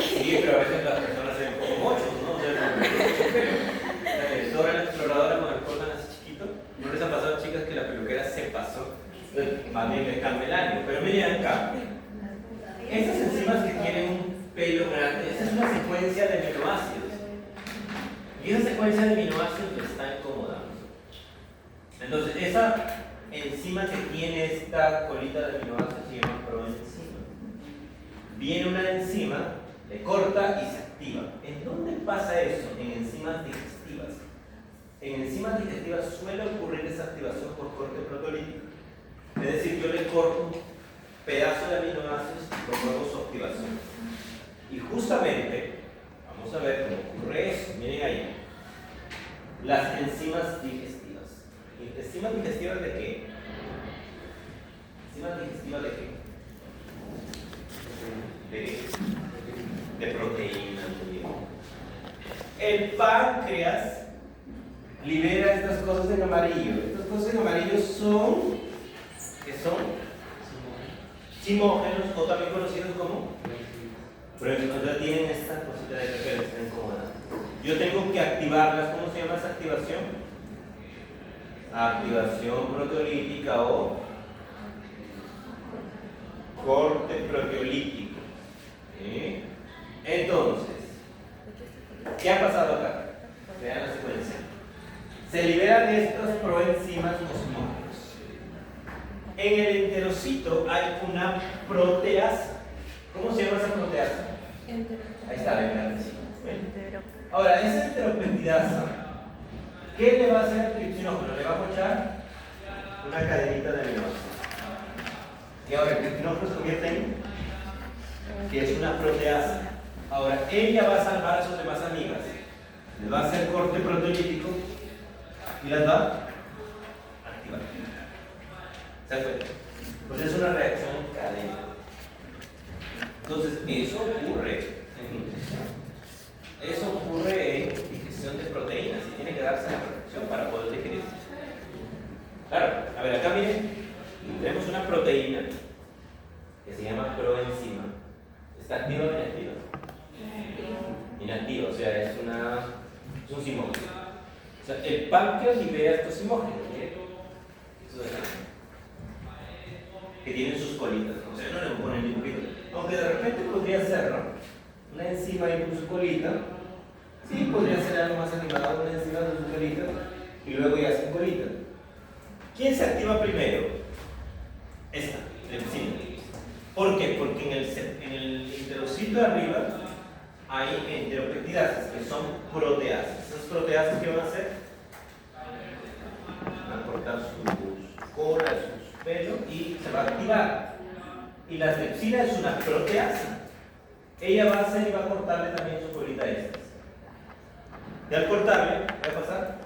Sí, pero a veces las personas se ven como mochos, ¿no? O sea, Dora la exploradora con el colgan así chiquito. ¿No les ha pasado, chicas, que la peluquera se pasó? Más bien le cambia el año. Pero miren acá. Estas enzimas que tienen un pelo grande, esa es una secuencia de aminoácidos. Y esa secuencia de aminoácidos le está incomodando. Entonces, esa enzima que tiene esta colita de aminoácidos se llama proenzima. Viene una enzima, le corta y se activa. ¿En dónde pasa eso? En enzimas digestivas. En enzimas digestivas suele ocurrir esa activación por corte protolítico. Es decir, yo le corto un pedazo de aminoácidos y promuevo su activación. Y justamente, vamos a ver cómo ocurre eso. Miren ahí. Las enzimas digestivas. ¿Enzimas digestivas de qué? ¿Enzimas digestivas de qué? De proteínas. El páncreas libera estas cosas en amarillo. Estas cosas en amarillo son, ¿qué son? Simógenos, o también conocidos como ya tienen esta cosita de que les está incomodando. Yo tengo que activarlas. ¿Cómo se llama esa activación? activación proteolítica o corte proteolítico. ¿Sí? Entonces, ¿qué ha pasado acá? Vean la secuencia. Se liberan estos proenzimas osmógenos. En el enterocito hay una proteasa. ¿Cómo se llama esa proteasa? Ahí está, vean. Ahora, esa enteropeptidasa, ¿qué le va a hacer al tripsinógeno? Le va a mochar una cadenita de aminoácidos. Y ahora el tripsinógeno se convierte en que es una proteasa. Ahora, ella va a salvar a sus demás amigas. Les va a hacer corte proteolítico y las va a activar. ¿Se acuerdan? Pues es una reacción en cadena. Entonces, eso ocurre en digestión de proteínas y tiene que darse la perfección para poder digerir. Claro, a ver, acá miren, tenemos una proteína que se llama proenzima. ¿Está activa o inactiva? Inactiva, o sea, es un simógeno. O sea, el páncreas libera estos simógenos, ¿miren? Eso de acá, que tienen sus colitas, ¿no? O sea, no le ponen ningún dibujito. Aunque de repente podría ser, ¿no? Una enzima ahí con su colita. Sí, podría ser algo más animado, una enzima con su colita y luego ya sin colita. ¿Quién se activa primero? Esta, la enzima. ¿Por qué? Porque en el enterocito de arriba hay enteropeptidasas, que son proteasas. Esas proteasas, ¿qué van a hacer? Van a cortar sus colas, sus pelos y se va a activar. Y la tripsina es una proteasa. Ella va a hacer y va a cortarle también su colita a estas. Y al cortarle, ¿qué va a pasar?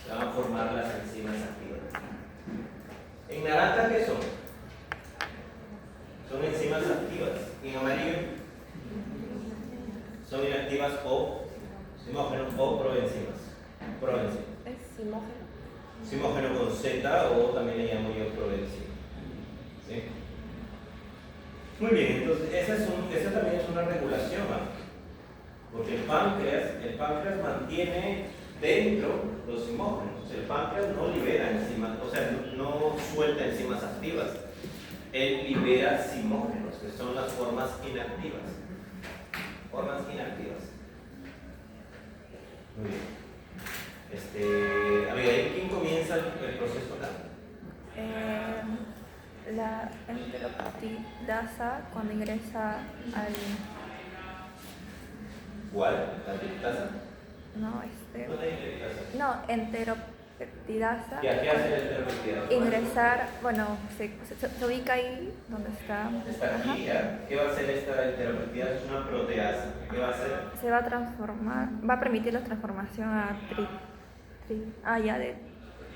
Se van a formar las enzimas activas. En naranja, ¿qué son? Son enzimas activas. En amarillo son inactivas o simógenos o proenzimas. Es simógeno. Simógeno con Z o también le llamo yo proenzima. ¿Sí? Muy bien, entonces esa también es una regulación, ¿no? Porque el páncreas mantiene dentro los simógenos. El páncreas no libera enzimas, o sea, no suelta enzimas activas. Él libera simógenos, que son las formas inactivas. Formas inactivas. Muy bien. Abigail, ¿quién comienza el proceso acá? La enteropeptidasa cuando ingresa al... ¿Cuál? ¿La triptasa? No, No hay triptasa. No, enteropeptidasa. ¿Qué hace la enteropeptidasa? Ingresar, bueno, se ubica ahí donde está. Está aquí, ¿ya? ¿Qué va a hacer esta enteropeptidasa? Es una proteasa. ¿Qué va a hacer? Se va a transformar, va a permitir la transformación a de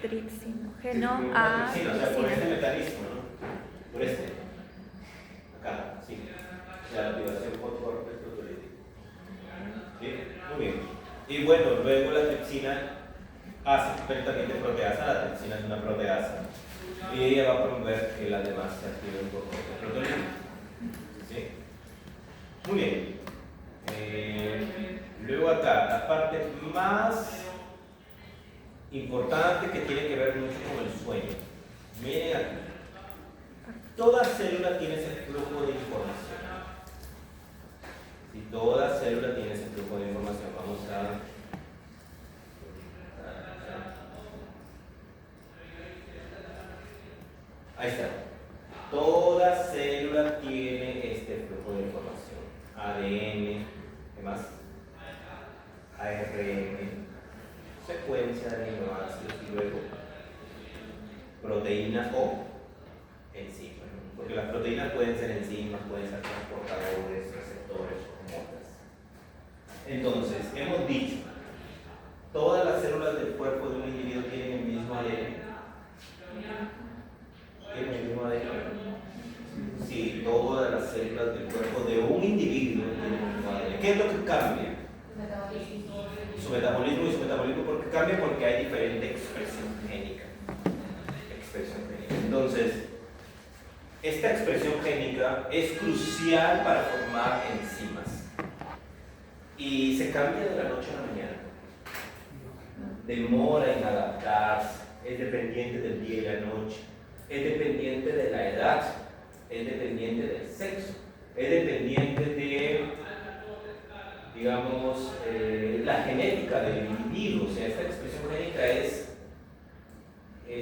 tripsinógeno a tripsina, o sea, por este tripsina. mecanismo, ¿no? Por este. Acá, sí. La activación por corte proteolítico. ¿Sí? Muy bien. Y bueno, luego la tripsina hace perfectamente proteasa. La tripsina es una proteasa. Y ella va a promover que las demás se activen por corte proteolítico. ¿Sí? Muy bien. Luego acá, la parte más importante que tiene que ver mucho con el sueño. Miren aquí. Toda célula tiene ese flujo de información. Si toda célula tiene ese flujo de información, vamos a... Ahí está. Toda célula tiene este flujo de información. ADN, ¿qué más? ARN, secuencia de aminoácidos y luego proteína o enzima. Porque las proteínas pueden ser enzimas, pueden ser transportadores, receptores o como otras. Entonces, hemos dicho, todas las células del cuerpo de un individuo tienen el mismo ADN. ¿Tienen el mismo ADN? Sí, todas las células del cuerpo de un individuo tienen el mismo ADN. ¿Qué es lo que cambia? Su metabolismo y su metabolismo, ¿por qué cambia? Porque hay diferente expresión génica. Entonces, esta expresión génica es crucial para formar enzimas y se cambia de la noche a la mañana. demora en adaptarse, es dependiente del día y la noche, es dependiente de la edad, es dependiente del sexo, es dependiente de, digamos, la genética del individuo. O sea, esta expresión génica es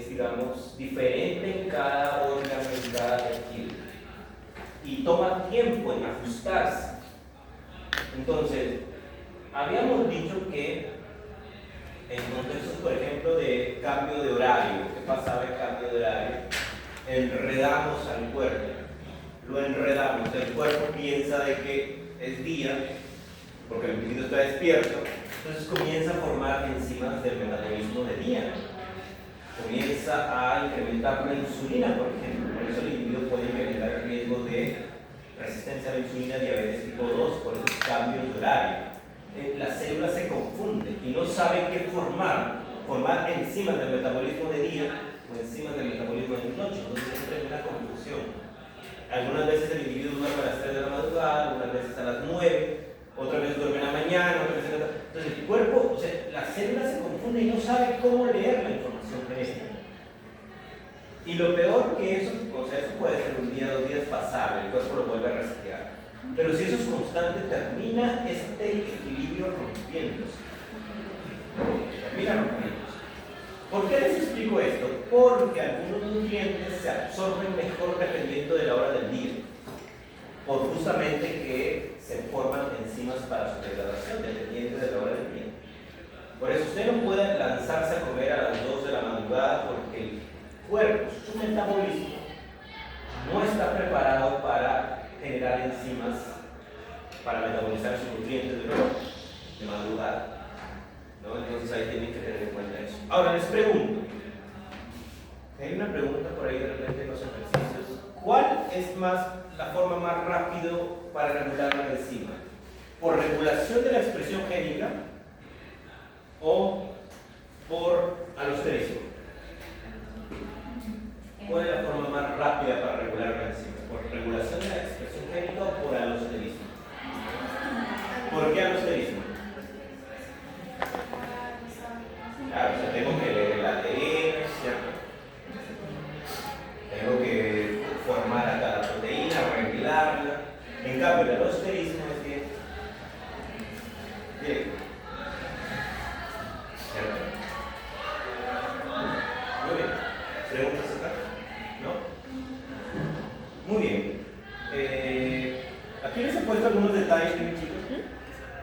digamos, diferente en cada órgano, en cada tejido, y toma tiempo en ajustarse. Entonces, habíamos dicho que en contextos, por ejemplo, de cambio de horario, ¿qué pasaba en cambio de horario? Enredamos al cuerpo, lo enredamos, el cuerpo piensa de que es día, porque el individuo está despierto, entonces comienza a formar enzimas del metabolismo de día, comienza a incrementar la insulina, por ejemplo, por eso el individuo puede incrementar el riesgo de resistencia a la insulina, diabetes tipo 2, por esos cambios de horario. La célula se confunde y no sabe qué formar enzimas del metabolismo de día o enzimas del metabolismo de noche, entonces siempre hay una confusión. Algunas veces el individuo duerme a las 3 de la madrugada, algunas veces a las 9, otras veces duerme en la mañana, otras veces entonces el cuerpo, o sea, la célula se confunde y no sabe cómo leer la información genética. Y lo peor que eso, o sea, eso puede ser un día, 2 días pasable, el cuerpo lo vuelve a resetear. Pero si eso es constante, termina este equilibrio rompiéndose. Termina rompiéndose. ¿Por qué les explico esto? Porque algunos nutrientes se absorben mejor dependiendo de la hora del día. Por justamente que se forman enzimas para su degradación, dependiendo de la hora del día. Por eso usted no puede lanzarse a comer a las 2 de la madrugada porque el cuerpo, su metabolismo, no está preparado para generar enzimas para metabolizar sus nutrientes de madrugada, ¿no? Entonces ahí tienen que tener en cuenta eso. Ahora les pregunto, hay una pregunta por ahí de repente en los ejercicios: ¿cuál es la forma más rápido para regular la enzima? ¿Por regulación de la expresión génica o por alosterismo? ¿Cuál es la forma más rápida para regular la enzima? ¿Por regulación de la expresión génica o por alosterismo? ¿Por qué alosterismo? Claro, o sea, tengo que leer el ADN, ¿cierto? Tengo que formar a cada proteína, regularla. En cambio, el alosterismo es bien directo. ¿Cierto? Muy bien. ¿Preguntas acá? ¿No? Muy bien. Aquí les he puesto algunos detalles, chicos.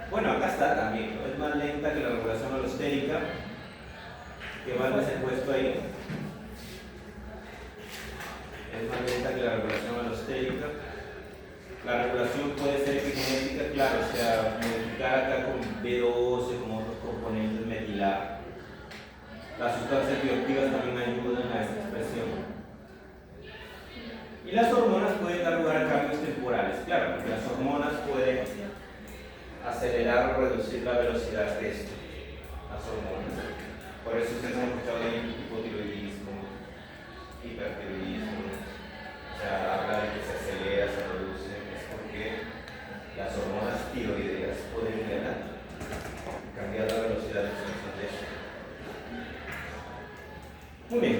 Bueno, acá está también, ¿no? Es más lenta que la regulación alostérica, que más les he puesto ahí. Es más lenta que la regulación alostérica. La regulación puede ser epigenética, claro, o sea, modificar acá con B12, con otros componentes, metilar. Las sustancias bioactivas también ayudan a esta expresión. Y las hormonas pueden dar lugar a cambios temporales, claro, porque las hormonas pueden acelerar o reducir la velocidad de esto, las hormonas. Por eso ustedes han escuchado de hipotiroidismo, hipertiroidismo, o sea, habla de que se acelera, se reduce, es porque las hormonas tiroideas pueden cambiar la velocidad de expresión de esto. Muy bien,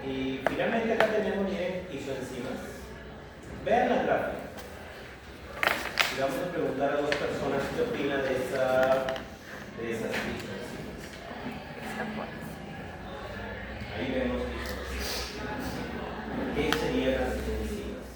y finalmente acá tenemos, miren, isoenzimas. Vean la gráfica. Y vamos a preguntar a 2 personas qué opinan de esas isoenzimas. Ahí vemos isoenzimas. ¿Qué serían las isoenzimas?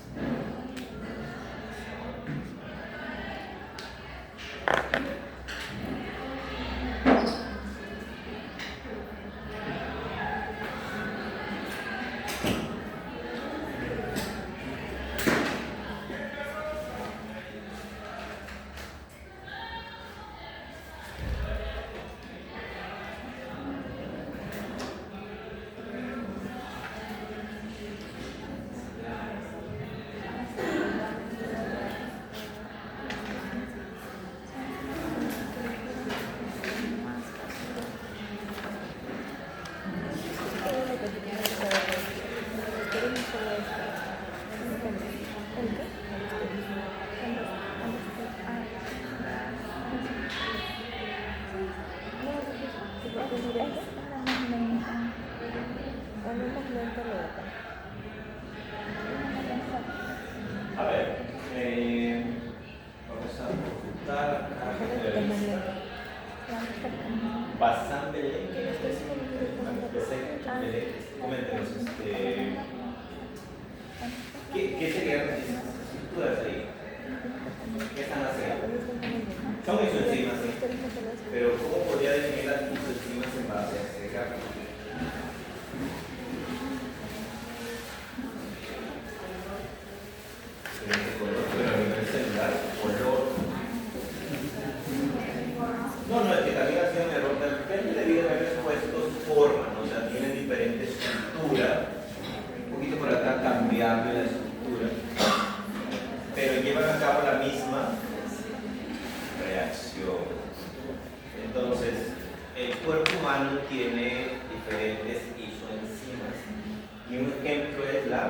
Y un ejemplo es la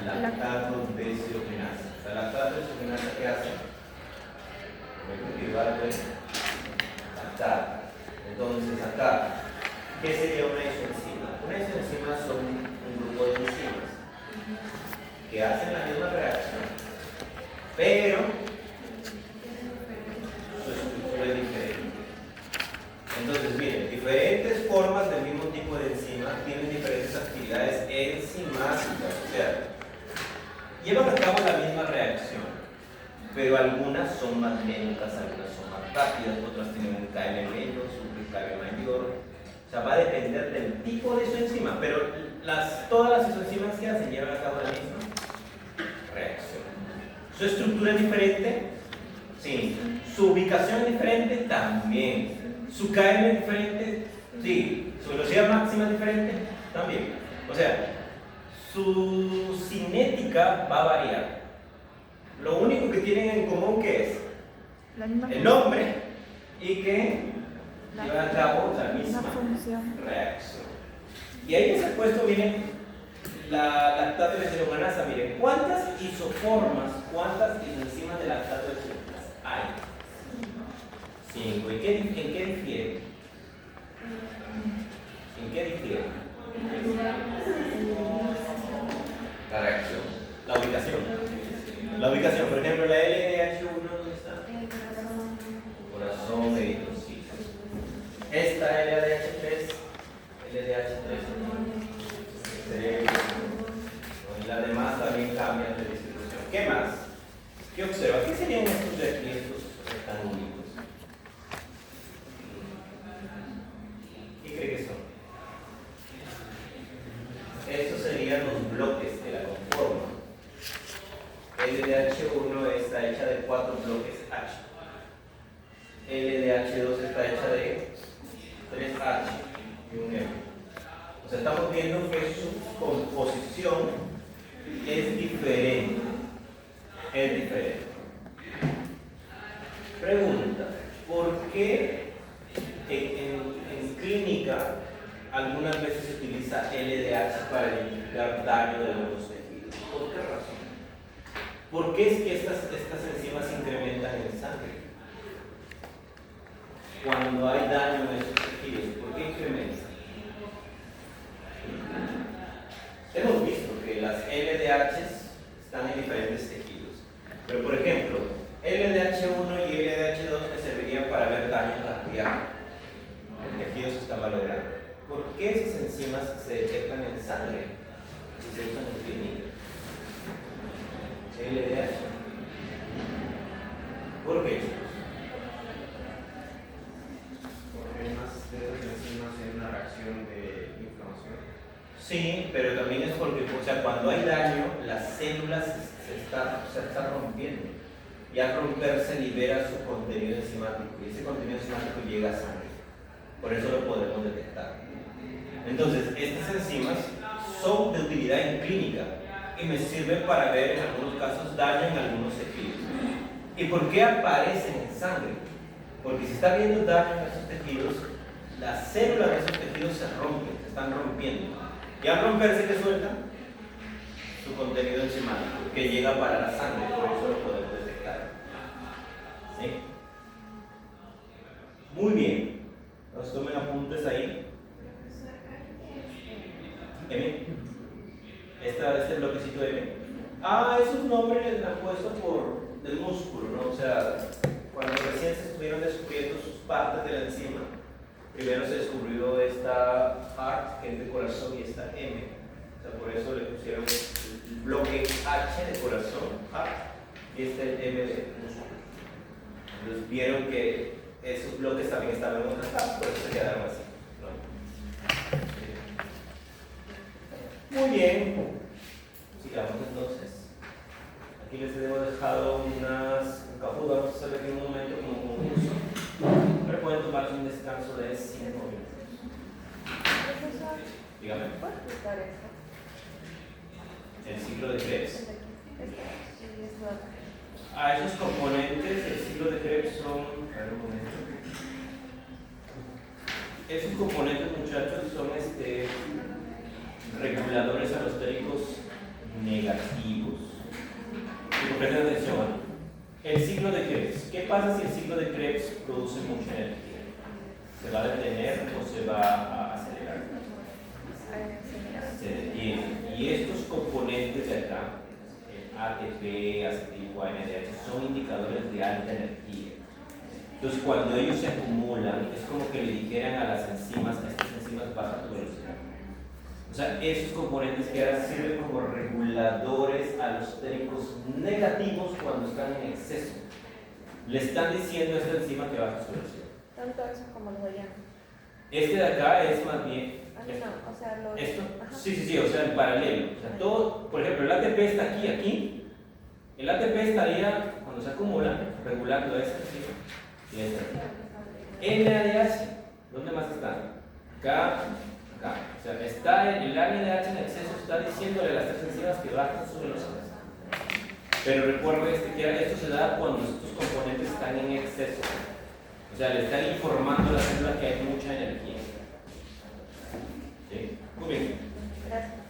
lactato-desogenasa. La lactato-desogenasa, ¿qué hace? Derivar de lactato. Entonces acá, ¿qué sería una isoenzima? Una isoenzima son un grupo de enzimas que hacen la misma reacción, pero su estructura es diferente. Entonces, miren, diferentes formas del mismo tipo de enzima tienen diferentes actividades enzimáticas, o sea, llevan a cabo la misma reacción, pero algunas son más lentas, algunas son más rápidas, otras tienen un KM menos, un KM mayor. O sea, va a depender del tipo de su enzima, pero todas las isoenzimas que hacen llevan a cabo la misma reacción. ¿Su estructura es diferente? Sí. ¿Su ubicación es diferente? También. ¿Su KM es diferente? Sí. ¿Su velocidad máxima es diferente? También. O sea, su cinética va a variar. Lo único que tienen en común, ¿qué es? El nombre y que llevan a cabo la misma reacción. Y ahí les he puesto, miren, la lactato-desogenasa. Miren, ¿cuántas isoformas, cuántas isoenzimas de lactato-desogenasa hay? 5. ¿En qué difieren? ¿En qué difieren? La reacción. La ubicación. La ubicación, por ejemplo, la LDH1, ¿dónde está? Corazón, eritrocitos. Esta LDH3, cerebro. Y las demás también cambian de distribución. ¿Qué más? ¿Qué observa? ¿Qué serían estos de aquí, estos rectángulos? ¿Qué cree que son? Estos serían los bloques de la conforma. LDH1 está hecha de 4 bloques H. LDH2 está hecha de 3H y un M. O sea, estamos viendo que su composición es diferente. Es diferente. Pregunta: ¿por qué en clínica algunas veces se utiliza LDH para identificar daño de algunos tejidos? ¿Por qué razón? ¿Por qué es que estas enzimas se incrementan en sangre? Cuando hay daño en esos tejidos, ¿por qué incrementan? Hemos visto que las LDHs están en diferentes tejidos. Pero, por ejemplo, LDH1 y LDH2 me servirían para ver daño cardíaco. El tejido se está malogrando. ¿Por qué esas enzimas se detectan en sangre y se usan en clínica? LDH. ¿Por qué? Porque hay más de esas enzimas en una reacción de inflamación. Sí, pero también es porque, o sea, cuando hay daño, las células se están rompiendo. Y al romperse libera su contenido enzimático. Y ese contenido enzimático llega a sangre. Por eso lo podemos detectar. Entonces, estas enzimas son de utilidad en clínica y me sirven para ver en algunos casos daño en algunos tejidos. ¿Y por qué aparecen en sangre? Porque si está viendo daño en esos tejidos, las células de esos tejidos se rompen, se están rompiendo. Y al romperse, ¿qué sueltan? Su contenido enzimático, que llega para la sangre, por eso lo podemos detectar. ¿Sí? Muy bien. Entonces tomen apuntes ahí. M. Este bloquecito M. Esos nombres les han puesto por del músculo, ¿no? O sea, cuando recién se estuvieron descubriendo sus partes de la enzima, primero se descubrió esta heart, que es de corazón, y esta M. O sea, por eso le pusieron el bloque H de corazón, heart, y este M de músculo. Entonces vieron que esos bloques también estaban en otras partes, por eso se quedaron así, ¿no? Muy bien. Sigamos entonces. Aquí les hemos dejado un café, vamos a hacer aquí un momento como concurso. Ahora pueden tomarse un descanso de 5 minutos. Profesor, Dígame. ¿puedes explicar esto? El ciclo de Krebs. Esto. Esos componentes del ciclo de Krebs son. A ver un momento. esos componentes, muchachos, son reguladores alostéricos negativos. Y presten atención. El ciclo de Krebs. ¿Qué pasa si el ciclo de Krebs produce mucha energía? ¿Se va a detener o se va a acelerar? Se detiene. Y estos componentes de acá, el ATP, acetil NADH, son indicadores de alta energía. Entonces, cuando ellos se acumulan, es como que le dijeran a las enzimas, a estas enzimas baja tu velocidad. O sea, esos componentes que ahora sirven como reguladores alostéricos negativos cuando están en exceso. Le están diciendo a esta enzima que baja su velocidad. Tanto eso como los de allá. Este de acá es más bien. No, o sea, los. ¿Esto? Ajá. Sí, o sea, en paralelo. O sea, todo, por ejemplo, el ATP está aquí. El ATP estaría, cuando se acumula, regulando esta enzima y esta enzima. NADH, ¿dónde más está? Acá. O sea, está el NADH en exceso, está diciéndole a las tres enzimas que bajen su velocidad. Pero recuerden que esto se da cuando estos componentes están en exceso. O sea, le están informando a la célula que hay mucha energía. ¿Sí? Muy bien. Gracias.